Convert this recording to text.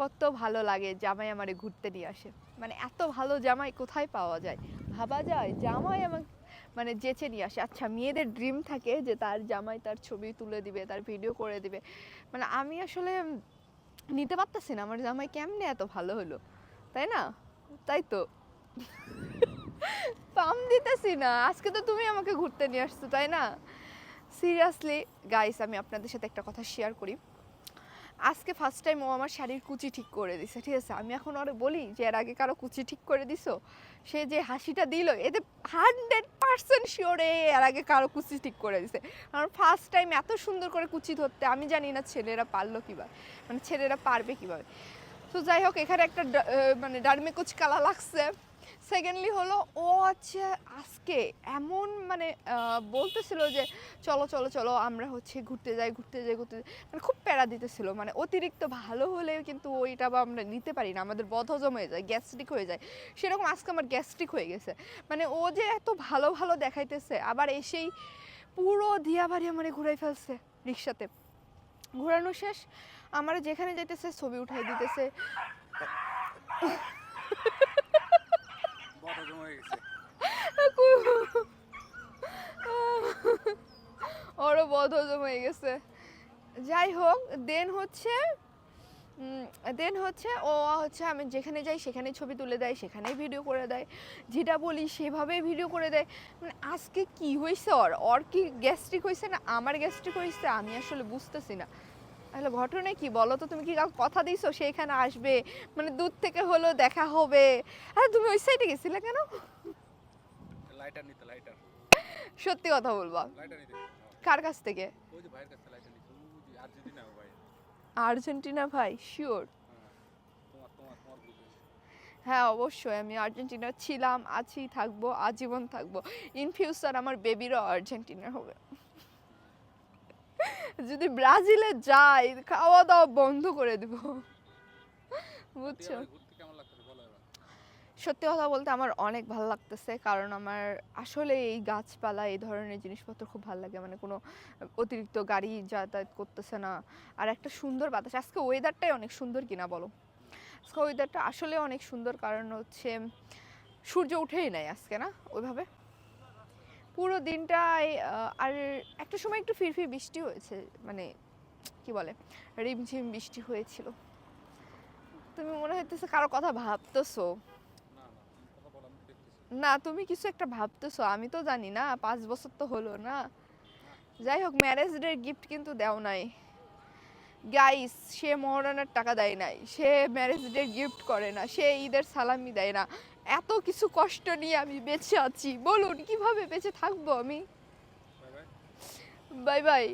কত ভালো লাগে জামাই আমারে ঘুরতে নিয়ে আসে। মানে এত ভালো জামাই কোথায় পাওয়া যায়? ভাবা যায় জামাই আমাকে মানে যেচে নিয়ে আসে। আচ্ছা, মেয়েদের ড্রিম থাকে যে তার জামাই তার ছবি তুলে দিবে, তার ভিডিও করে দিবে। মানে আমি আসলে নিতে পারতেছি না আমার জামাই কেমনে এত ভালো হলো, তাই না? তাই তো পাম দিতেছি না। আজকে তো তুমি আমাকে ঘুরতে নিয়ে আসছো, তাই না? সিরিয়াসলি গাইস, আমি আপনাদের সাথে একটা কথা শেয়ার করি। আজকে ফার্স্ট টাইম ও আমার শাড়ির কুচি ঠিক করে দিছে, ঠিক আছে? আমি এখন ওরে বলি যে এর আগে কারো কুচি ঠিক করে দিছো? সে যে হাসিটা দিল এতে 100% শিওরে এর আগে কারো কুচি ঠিক করে দিছে। কারণ ফার্স্ট টাইম এত সুন্দর করে কুচি ধরতে আমি জানি না ছেলেরা পারলো কীভাবে, মানে ছেলেরা পারবে কীভাবে। তো যাই হোক, এখানে একটা মানে ডারমে কুচি কালা লাগছে। সেকেন্ডলি হলো ও হচ্ছে আজকে এমন মানে বলতেছিল যে চলো চলো চলো আমরা হচ্ছে ঘুরতে যাই ঘুরতে যাই ঘুরতে যাই, মানে খুব প্যারা দিতেছিল। মানে অতিরিক্ত ভালো হলে কিন্তু ওইটা বা আমরা নিতে পারি না, আমাদের বদহজম হয়ে যায়, গ্যাস্ট্রিক হয়ে যায়। সেরকম আজকে আমার গ্যাস্ট্রিক হয়ে গেছে। মানে ও যে এত ভালো ভালো দেখাইতেছে, আবার এসেই পুরো দিয়াবাড়ি আমারে ঘুরাই ফেলছে রিক্সাতে। ঘোরানো শেষ, আমার যেখানে যাইতেছে ছবি উঠাই দিতেছে। ওরও বদহজম হয়ে গেছে। যাই হোক, দেন হচ্ছে ও হচ্ছে আমি যেখানে যাই সেখানে ছবি তুলে দেয়, সেখানেই ভিডিও করে দেয়, যেটা বলি সেভাবেই ভিডিও করে দেয়। মানে আজকে কি হয়েছে, ওর কি গ্যাস্ট্রিক হয়েছে না আমার গ্যাস্ট্রিক হয়েছে আমি আসলে বুঝতেছি না। তাহলে ঘটনা কি বলো তো? তুমি কি কাউকে কথা দিছো সেইখানে আসবে, মানে দূর থেকে হলো দেখা হবে? আরে তুমি ওই সাইডে গেছিলে কেন? লাইটার নিতে, লাইটার সত্যি কথা বলবা? লাইটার নিতে। কার কাছ থেকে? ওই যে ভাইয়ের কাছে লাইটার নিতে, ওই যে আর্জেন্টিনা ভাই। আর্জেন্টিনা ভাই? শিওর? তোমার তোমার তোমার গ্রুপে। হ্যাঁ অবশ্যই, আমি আর্জেন্টিনা ছিলাম, আছি, থাকবো, আজীবন থাকবো। ইন ফিউচার আমার বেবিরও আর্জেন্টিনা হবে। যদি ব্রাজিলে যাই খাওয়া দাওয়া বন্ধ করে দিব, বুঝছো? ঘুরতে কেমন লাগছে বলো এবার। সত্যি কথা বলতে আমার অনেক ভালো লাগতেছে, কারণ আমার আসলে এই গাছপালা এই ধরনের জিনিসপত্র খুব ভালো লাগে। মানে কোনো অতিরিক্ত গাড়ি যাতায়াত করতেছে না, আর একটা সুন্দর বাতাস। আজকে ওয়েদারটাই অনেক সুন্দর কিনা বলো? আজকে ওয়েদারটা আসলে অনেক সুন্দর, কারণ হচ্ছে সূর্য উঠেই নাই আজকে না ওইভাবে পুরো দিনটায়। আর একটা সময় একটু ফিরফির বৃষ্টি হয়েছে, মানে কি বলে রিমঝিম বৃষ্টি হয়েছিল। তুমি মনে হইতেছে কারো কথা ভাবতেছো। না না, তুমি কথা বলো, আমি দেখতেছি। না তুমি কিছু একটা ভাবতেছো, আমি তো জানি না, 5 বছর তো হলো না। যাই হোক, ম্যারেজ ডের গিফট কিন্তু দেও নাই গাইস। সে মহারানার টাকা দেয় নাই, সে ম্যারেজ ডের গিফট করে না, সে ঈদের সালামি দেয় না। এত কিছু কষ্ট নিয়ে আমি বেঁচে আছি, বলুন কিভাবে বেঁচে থাকবো আমি? Bye bye. Bye bye.